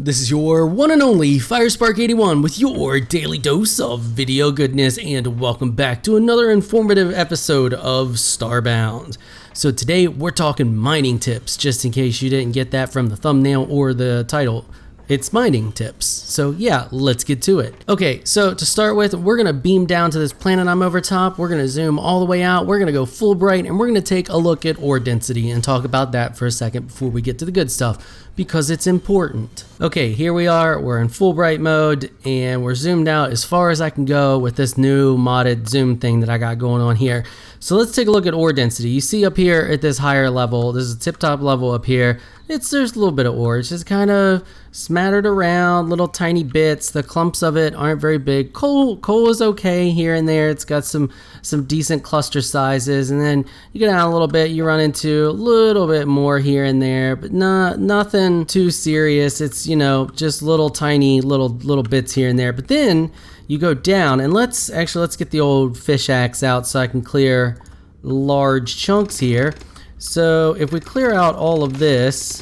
This is your one and only FireSpark81 with your daily dose of video goodness, and welcome back to another informative episode of Starbound. So today we're talking mining tips, just in case you didn't get that from the thumbnail or the title. It's mining tips. So yeah, let's get to it. Okay, so to start with, we're gonna beam down to this planet I'm over top. We're gonna zoom all the way out. We're gonna go full bright, and we're gonna take a look at ore density and talk about that for a second before we get to the good stuff, because it's important. Okay, here we are. We're in full bright mode, and we're zoomed out as far as I can go with this new modded zoom thing that I got going on here. So let's take a look at ore density. You see up here at this higher level, this is a tip-top level up here. There's a little bit of ore. It's just kind of smattered around, little tiny bits. The clumps of it aren't very big. Coal is okay here and there. It's got some decent cluster sizes, and then you get down a little bit, you run into a little bit more here and there, but nothing too serious. It's, you know, just little tiny little bits here and there. But then you go down, and let's get the old fish axe out so I can clear large chunks here. So if we clear out all of this,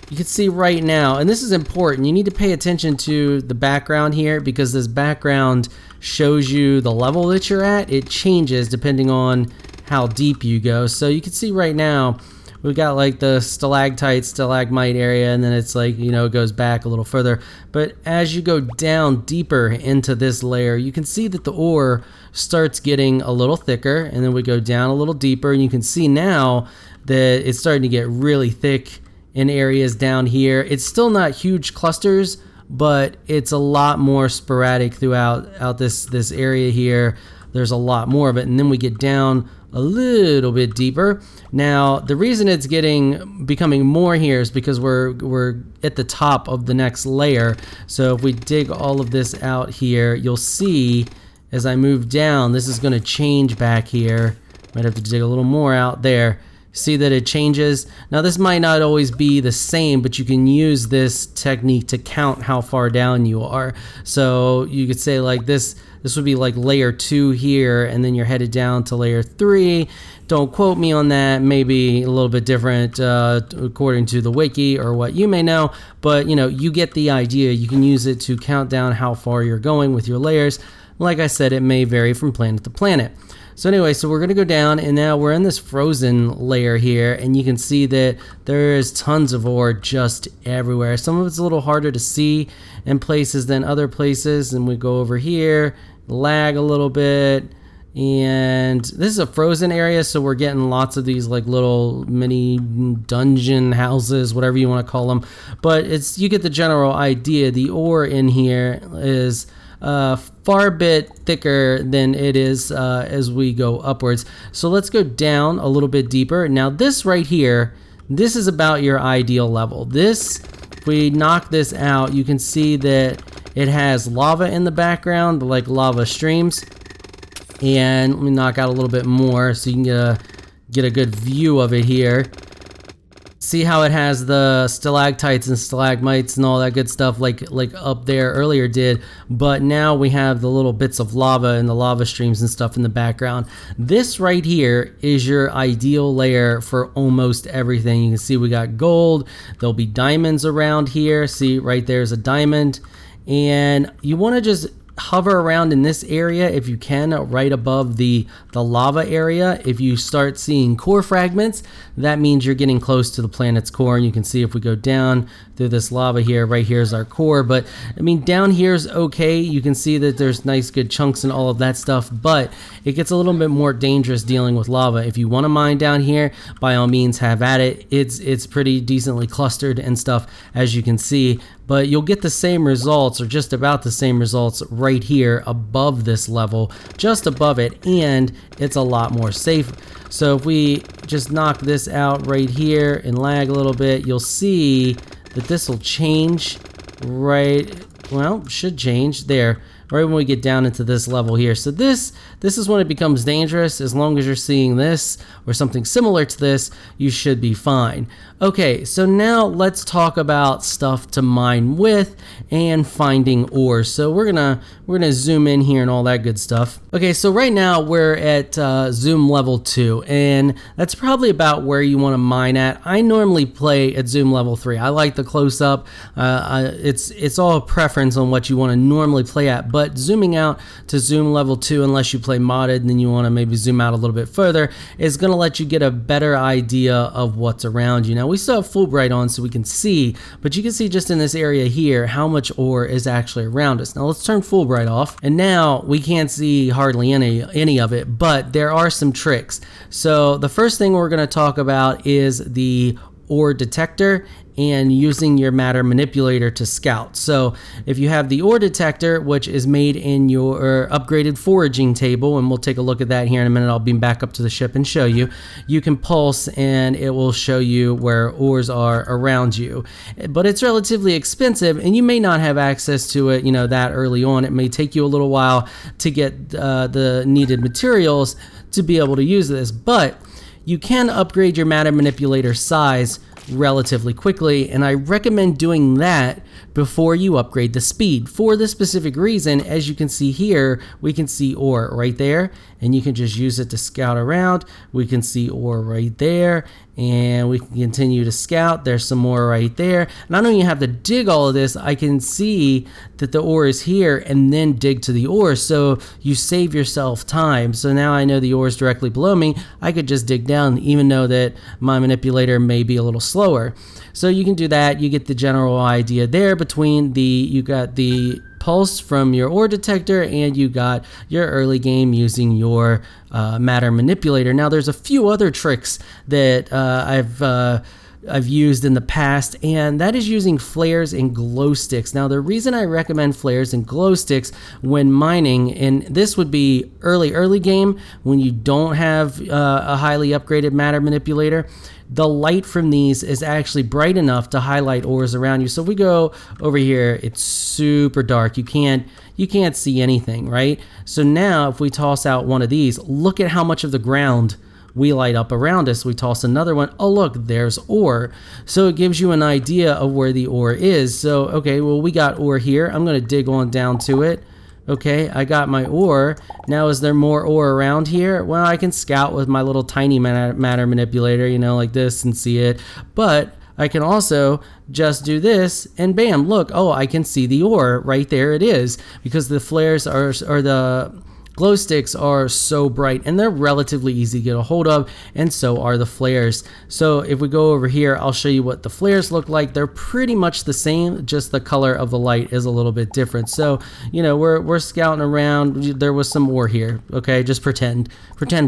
you can see right now, and this is important, you need to pay attention to the background here, because this background shows you the level that you're at. It changes depending on how deep you go. So you can see right now, we've got like the stalactite, stalagmite area, and then it's like, you know, it goes back a little further. But as you go down deeper into this layer, you can see that the ore starts getting a little thicker, and then we go down a little deeper, and you can see now that it's starting to get really thick in areas down here. It's still not huge clusters, but it's a lot more sporadic throughout this area here. There's a lot more of it, and then we get down a little bit deeper. Now, the reason it's becoming more here is because we're at the top of the next layer. So if we dig all of this out here, you'll see as I move down, this is going to change back here. Might have to dig a little more out there. See that it changes. Now, this might not always be the same, but you can use this technique to count how far down you are. So you could say like this would be like layer 2 here, and then you're headed down to layer 3. Don't quote me on that. Maybe a little bit different according to the wiki or what you may know, but you know, you get the idea. You can use it to count down how far you're going with your layers. Like I said, it may vary from planet to planet. So anyway, so we're going to go down, and now we're in this frozen layer here, and you can see that there is tons of ore just everywhere. Some of it's a little harder to see in places than other places, and we go over here, lag a little bit, and this is a frozen area, so we're getting lots of these like little mini dungeon houses, whatever you want to call them. But you get the general idea. The ore in here is far bit thicker than it is as we go upwards. So let's go down a little bit deeper. Now this right here, this is about your ideal level. This, if we knock this out, you can see that it has lava in the background, like lava streams. And let me knock out a little bit more so you can get a good view of it here. See how it has the stalactites and stalagmites and all that good stuff like up there earlier did, but now we have the little bits of lava and the lava streams and stuff in the background. This right here is your ideal layer for almost everything. You can see we got gold, there'll be diamonds around here. See right there's a diamond, and you want to just hover around in this area if you can, right above the lava area. If you start seeing core fragments, that means you're getting close to the planet's core. And you can see if we go down through this lava here, right here is our core. But I mean, down here is okay. You can see that there's nice good chunks and all of that stuff, but it gets a little bit more dangerous dealing with lava. If you want to mine down here, by all means have at it. It's pretty decently clustered and stuff, as you can see, but you'll get the same results, or just about the same results, right here above this level, just above it, and it's a lot more safe. So if we just knock this out right here and lag a little bit, you'll see that this will change right, well, should change there. right when we get down into this level here. So this is when it becomes dangerous. As long as you're seeing this or something similar to this, you should be fine. Okay, so now let's talk about stuff to mine with and finding ores. So we're gonna zoom in here and all that good stuff. Okay, so right now we're at zoom level 2, and that's probably about where you want to mine at. I normally play at zoom level 3. I like the close up. It's all a preference on what you want to normally play at, but zooming out to zoom level 2, unless you play modded and then you want to maybe zoom out a little bit further, is going to let you get a better idea of what's around you. Now we still have Fulbright on so we can see, but you can see just in this area here how much ore is actually around us. Now let's turn Fulbright off, and now we can't see hardly any of it, but there are some tricks. So the first thing we're going to talk about is the ore detector and using your matter manipulator to scout. So if you have the ore detector, which is made in your upgraded foraging table, and we'll take a look at that here in a minute, I'll beam back up to the ship and show you, you can pulse and it will show you where ores are around you. But it's relatively expensive and you may not have access to it, that early on. It may take you a little while to get the needed materials to be able to use this, but you can upgrade your matter manipulator size relatively quickly, and I recommend doing that before you upgrade the speed for the specific reason. As you can see here, we can see ore right there, and you can just use it to scout around. We can see ore right there, and we can continue to scout. There's some more right there, and I don't even have to dig all of this. I can see that the ore is here and then dig to the ore, so you save yourself time. So now I know the ore is directly below me. I could just dig down, even though that my manipulator may be a little slower. So you can do that. You get the general idea there between you got the pulse from your ore detector and you got your early game using your matter manipulator. Now there's a few other tricks that I've used in the past, and that is using flares and glow sticks. Now the reason I recommend flares and glow sticks when mining, and this would be early game when you don't have a highly upgraded matter manipulator, the light from these is actually bright enough to highlight ores around you. So if we go over here, it's super dark. You can't see anything, right? So now if we toss out one of these, look at how much of the ground we light up around us. We toss another one. Oh, look, there's ore. So it gives you an idea of where the ore is. So, okay, well, we got ore here. I'm going to dig on down to it. Okay, I got my ore. Now, is there more ore around here? Well, I can scout with my little tiny matter manipulator, like this, and see it. But I can also just do this, and bam, look, oh, I can see the ore. Right there it is, because the flares or the glow sticks are so bright, and they're relatively easy to get a hold of, and so are the flares. So if we go over here, I'll show you what the flares look like. They're pretty much the same, just the color of the light is a little bit different. So, we're scouting around. There was some ore here. Okay, just pretend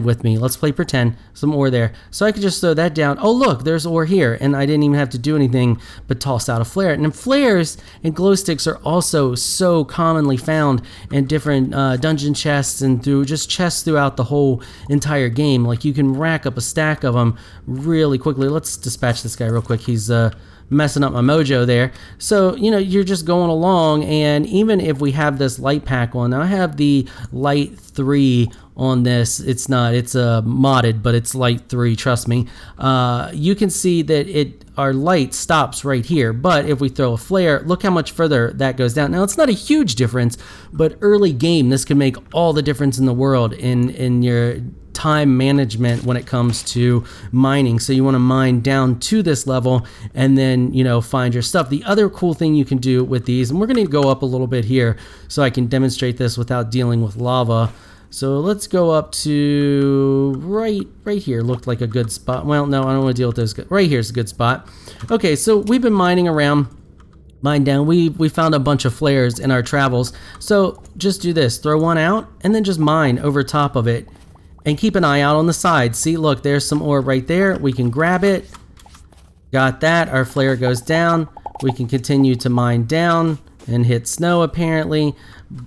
with me. Let's play pretend. Some ore there. So I could just throw that down. Oh, look, there's ore here, and I didn't even have to do anything but toss out a flare. And then flares and glow sticks are also so commonly found in different dungeon chests and through just chests throughout the whole entire game. Like, you can rack up a stack of them really quickly. Let's dispatch this guy real quick. He's messing up my mojo there. So, you're just going along, and even if we have this light pack on, now I have the light 3 on this. It's modded, but it's light 3, trust me. You can see that our light stops right here, but if we throw a flare, look how much further that goes down. Now, it's not a huge difference, but early game, this can make all the difference in the world in your time management when it comes to mining. So you want to mine down to this level and then, find your stuff. The other cool thing you can do with these, and we're going to go up a little bit here so I can demonstrate this without dealing with lava. So let's go up to right here. Looked like a good spot. Well, no, I don't want to deal with those. Right here's a good spot. Okay, so we've been mining around. Mine down. We found a bunch of flares in our travels. So just do this. Throw one out and then just mine over top of it. And keep an eye out on the side. See, look, there's some ore right there. We can grab it. Got that. Our flare goes down. We can continue to mine down and hit snow apparently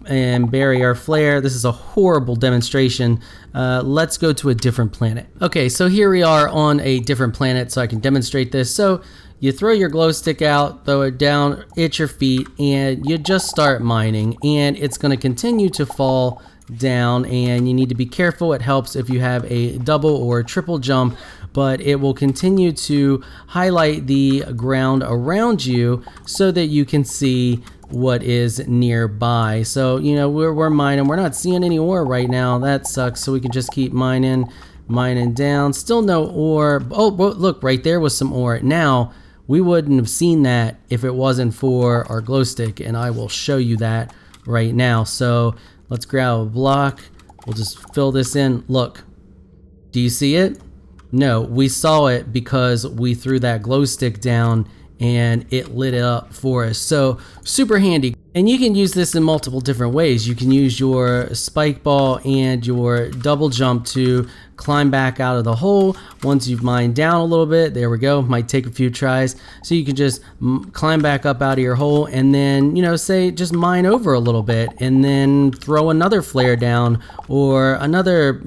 and bury our flare. This is a horrible demonstration. Let's go to a different planet. Okay, so here we are on a different planet so I can demonstrate this. So you throw your glow stick out, throw it down at your feet, and you just start mining, and it's going to continue to fall down, and you need to be careful. It helps if you have a double or triple jump, but it will continue to highlight the ground around you so that you can see what is nearby. So, you know, we're mining. We're not seeing any ore right now. That sucks. So we can just keep mining down. Still no ore. Oh, look, right there was some ore. Now, we wouldn't have seen that if it wasn't for our glow stick, and I will show you that right now. So let's grab a block. We'll just fill this in. Look, do you see it? No, we saw it because we threw that glow stick down and it lit it up for us. So super handy. And you can use this in multiple different ways. You can use your spike ball and your double jump to climb back out of the hole. Once you've mined down a little bit, there we go, might take a few tries. So you can just climb back up out of your hole and then, you know, say just mine over a little bit and then throw another flare down or another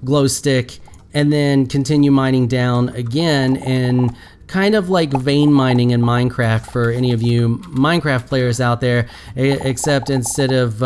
glow stick and then continue mining down again, and kind of like vein mining in Minecraft for any of you Minecraft players out there, except instead of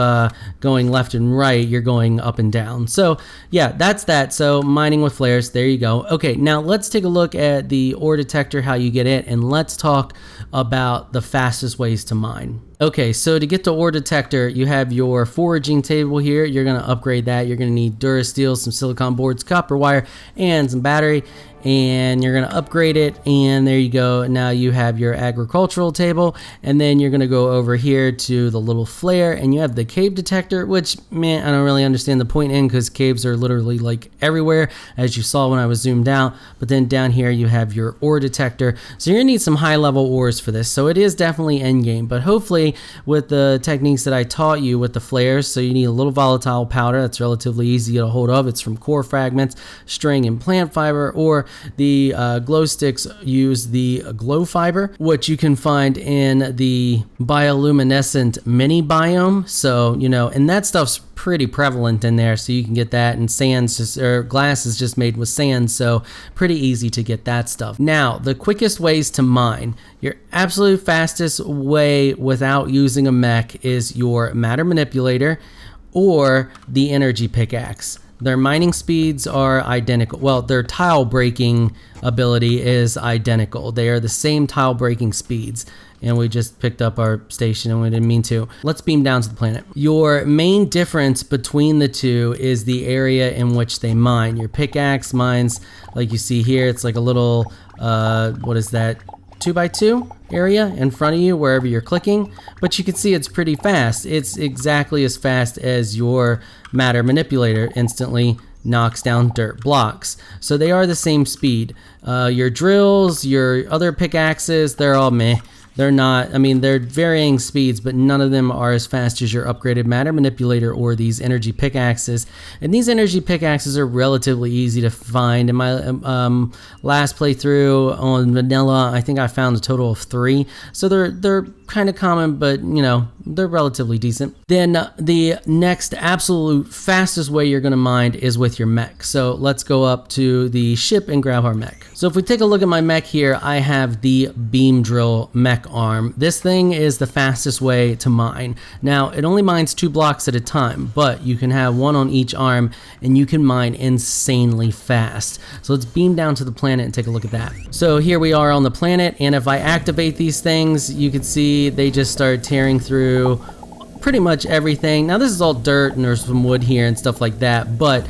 going left and right, you're going up and down. So yeah, that's that. So mining with flares, there you go. Okay, now let's take a look at the ore detector, how you get it, and let's talk about the fastest ways to mine. Okay, so to get the ore detector, you have your foraging table here. You're gonna upgrade that. You're gonna need Durasteel, some silicon boards, copper wire, and some battery. And you're gonna upgrade it, and there you go. Now you have your agricultural table, and then you're gonna go over here to the little flare, and you have the cave detector, which, man, I don't really understand the point in, because caves are literally like everywhere, as you saw when I was zoomed out. But then down here you have your ore detector. So you're gonna need some high level ores for this. So it is definitely end game, but hopefully with the techniques that I taught you with the flares, so you need a little volatile powder that's relatively easy to get a hold of. It's from core fragments, string, and plant fiber, or the glow sticks use the glow fiber, which you can find in the bioluminescent mini biome. So, you know, and that stuff's pretty prevalent in there, so you can get that. And sands or glass is just made with sand, so pretty easy to get that stuff. Now, the quickest ways to mine, your absolute fastest way without using a mech is your matter manipulator or the energy pickaxe. Their mining speeds are identical. Well, their tile breaking ability is identical. They are the same tile breaking speeds. And we just picked up our station and we didn't mean to. Let's beam down to the planet. Your main difference between the two is the area in which they mine. Your pickaxe mines, like you see here, it's like a little, what is that? 2x2 area in front of you wherever you're clicking, but you can see it's pretty fast. It's exactly as fast as your matter manipulator instantly knocks down dirt blocks. So they are the same speed. Your drills, your other pickaxes, they're all meh. They're not, I mean, they're varying speeds, but none of them are as fast as your upgraded matter manipulator or these energy pickaxes. And these energy pickaxes are relatively easy to find. In my last playthrough on vanilla, I think I found a total of 3. So they're kind of common, but you know, they're relatively decent. Then the next absolute fastest way you're gonna mine is with your mech. So let's go up to the ship and grab our mech. So if we take a look at my mech here, I have the Beam Drill Mech Arm. This thing is the fastest way to mine. Now, it only mines 2 blocks at a time, but you can have 1 on each arm and you can mine insanely fast. So let's beam down to the planet and take a look at that. So here we are on the planet, and if I activate these things, you can see they just start tearing through pretty much everything. Now this is all dirt and there's some wood here and stuff like that, but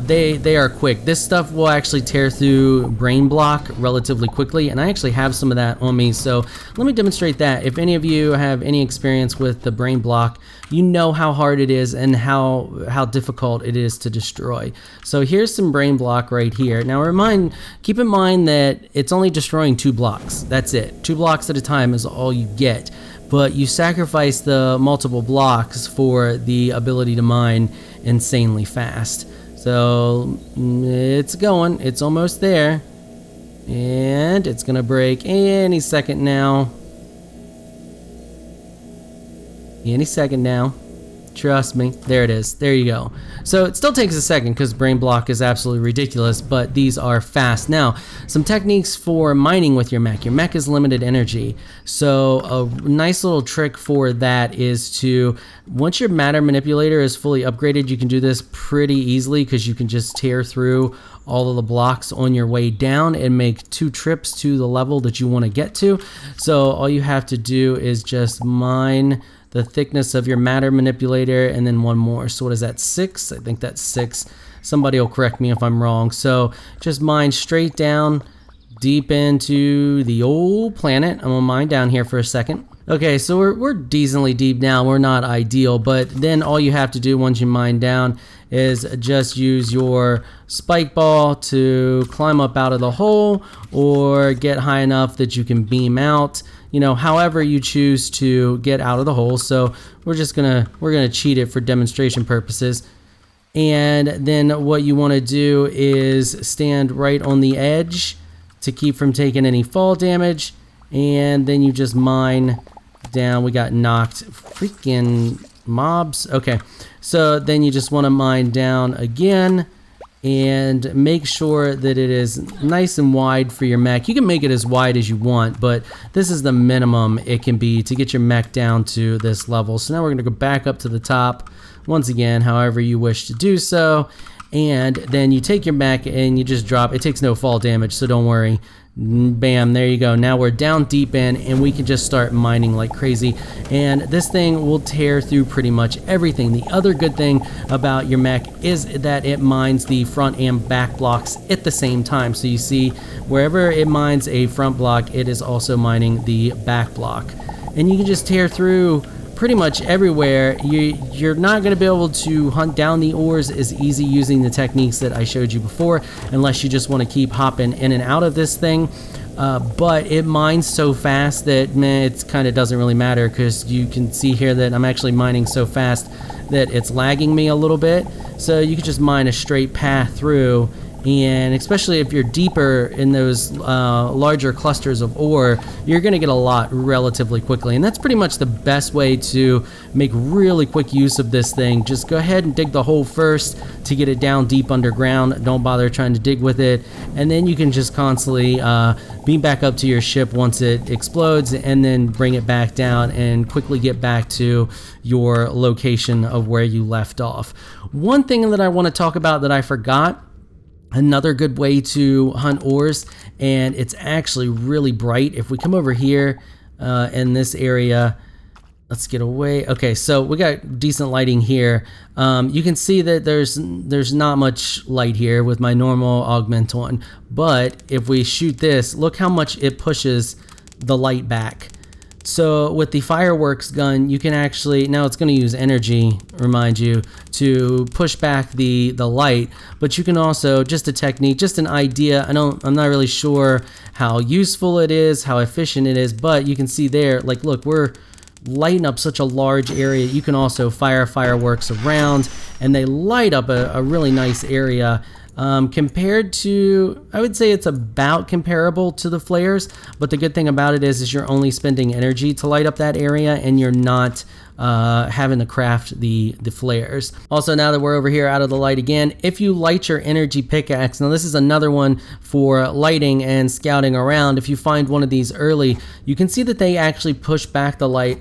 they are quick. This stuff will actually tear through brain block relatively quickly, and I actually have some of that on me, so let me demonstrate that. If any of you have any experience with the brain block, you know how hard it is and how difficult it is to destroy. So here's some brain block right here. Now keep in mind that it's only destroying 2 blocks. That's it. 2 blocks at a time is all you get, but you sacrifice the multiple blocks for the ability to mine insanely fast. So it's going, it's almost there, and it's gonna break any second now. Any second now. Trust me. There it is. There you go. So it still takes a second because brain block is absolutely ridiculous, but these are fast. Now, some techniques for mining with your mech. Your mech is limited energy. So a nice little trick for that is to, once your matter manipulator is fully upgraded, you can do this pretty easily because you can just tear through all of the blocks on your way down and make 2 trips to the level that you want to get to. So all you have to do is just mine the thickness of your matter manipulator and then 1 more. So what is that, 6? I think that's 6. Somebody will correct me if I'm wrong. So just mine straight down deep into the old planet. I'm gonna mine down here for a second. Okay, so we're decently deep now. We're not ideal, but then all you have to do once you mine down is just use your spike ball to climb up out of the hole or get high enough that you can beam out, you know, however you choose to get out of the hole. So we're gonna cheat it for demonstration purposes. And then what you want to do is stand right on the edge to keep from taking any fall damage, and then you just mine down. We got knocked. Freaking mobs. Okay, so then you just want to mine down again and make sure that it is nice and wide for your mech. You can make it as wide as you want, but this is the minimum it can be to get your mech down to this level. So now we're going to go back up to the top once again, however you wish to do so, and then you take your mech and you just drop. It takes no fall damage, so don't worry. Bam, there you go. Now we're down deep in and we can just start mining like crazy, and this thing will tear through pretty much everything. The other good thing about your mech is that it mines the front and back blocks at the same time. So you see, wherever it mines a front block, it is also mining the back block, and you can just tear through pretty much everywhere. You're not going to be able to hunt down the ores as easy using the techniques that I showed you before, unless you just want to keep hopping in and out of this thing. But it mines so fast that, man, it kind of doesn't really matter, because you can see here that I'm actually mining so fast that it's lagging me a little bit. So you can just mine a straight path through, and especially if you're deeper in those larger clusters of ore, you're going to get a lot relatively quickly. And that's pretty much the best way to make really quick use of this thing. Just go ahead and dig the hole first to get it down deep underground. Don't bother trying to dig with it, and then you can just constantly beam back up to your ship once it explodes, and then bring it back down and quickly get back to your location of where you left off. One thing that I want to talk about that I forgot, another good way to hunt ores, and it's actually really bright. If we come over here in this area, let's get away. Okay, so we got decent lighting here. You can see that there's not much light here with my normal augment on, but if we shoot this, look how much it pushes the light back. So with the fireworks gun, you can actually, now it's going to use energy, remind you, to push back the light, but you can also, just a technique, just an idea. I'm not really sure how useful it is, how efficient it is, but you can see there, like, look, we're lighting up such a large area. You can also fire fireworks around, and they light up a really nice area. Compared to, I would say it's about comparable to the flares, but the good thing about it is you're only spending energy to light up that area, and you're not having to craft the flares. Also, now that we're over here out of the light again, if you light your energy pickaxe, now this is another one for lighting and scouting around. If you find one of these early, you can see that they actually push back the light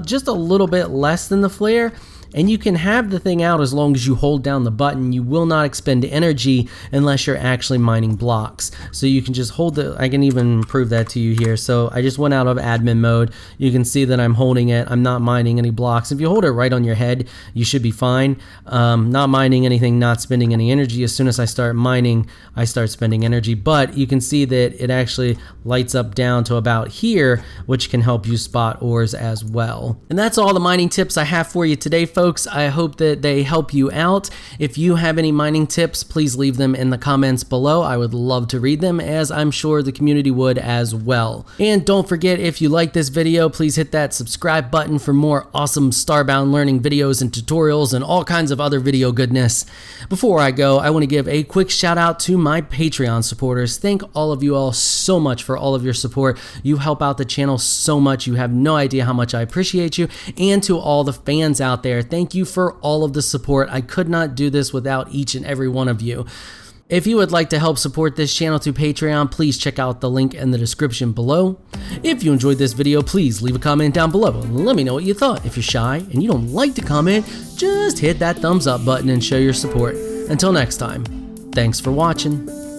just a little bit less than the flare. And you can have the thing out as long as you hold down the button. You will not expend energy unless you're actually mining blocks. So you can just hold I can even prove that to you here. So I just went out of admin mode. You can see that I'm holding it. I'm not mining any blocks. If you hold it right on your head, you should be fine. Not mining anything, not spending any energy. As soon as I start mining, I start spending energy. But you can see that it actually lights up down to about here, which can help you spot ores as well. And that's all the mining tips I have for you today, folks. I hope that they help you out. If you have any mining tips, please leave them in the comments below. I would love to read them, as I'm sure the community would as well. And don't forget, if you like this video, please hit that subscribe button for more awesome Starbound learning videos and tutorials and all kinds of other video goodness. Before I go, I want to give a quick shout out to my Patreon supporters. Thank all of you all so much for all of your support. You help out the channel so much. You have no idea how much I appreciate you. And to all the fans out there, Thank you for all of the support. I could not do this without each and every one of you. If you would like to help support this channel through Patreon, please check out the link in the description below. If you enjoyed this video, please leave a comment down below and let me know what you thought. If you're shy and you don't like to comment, just hit that thumbs up button and show your support. Until next time, thanks for watching.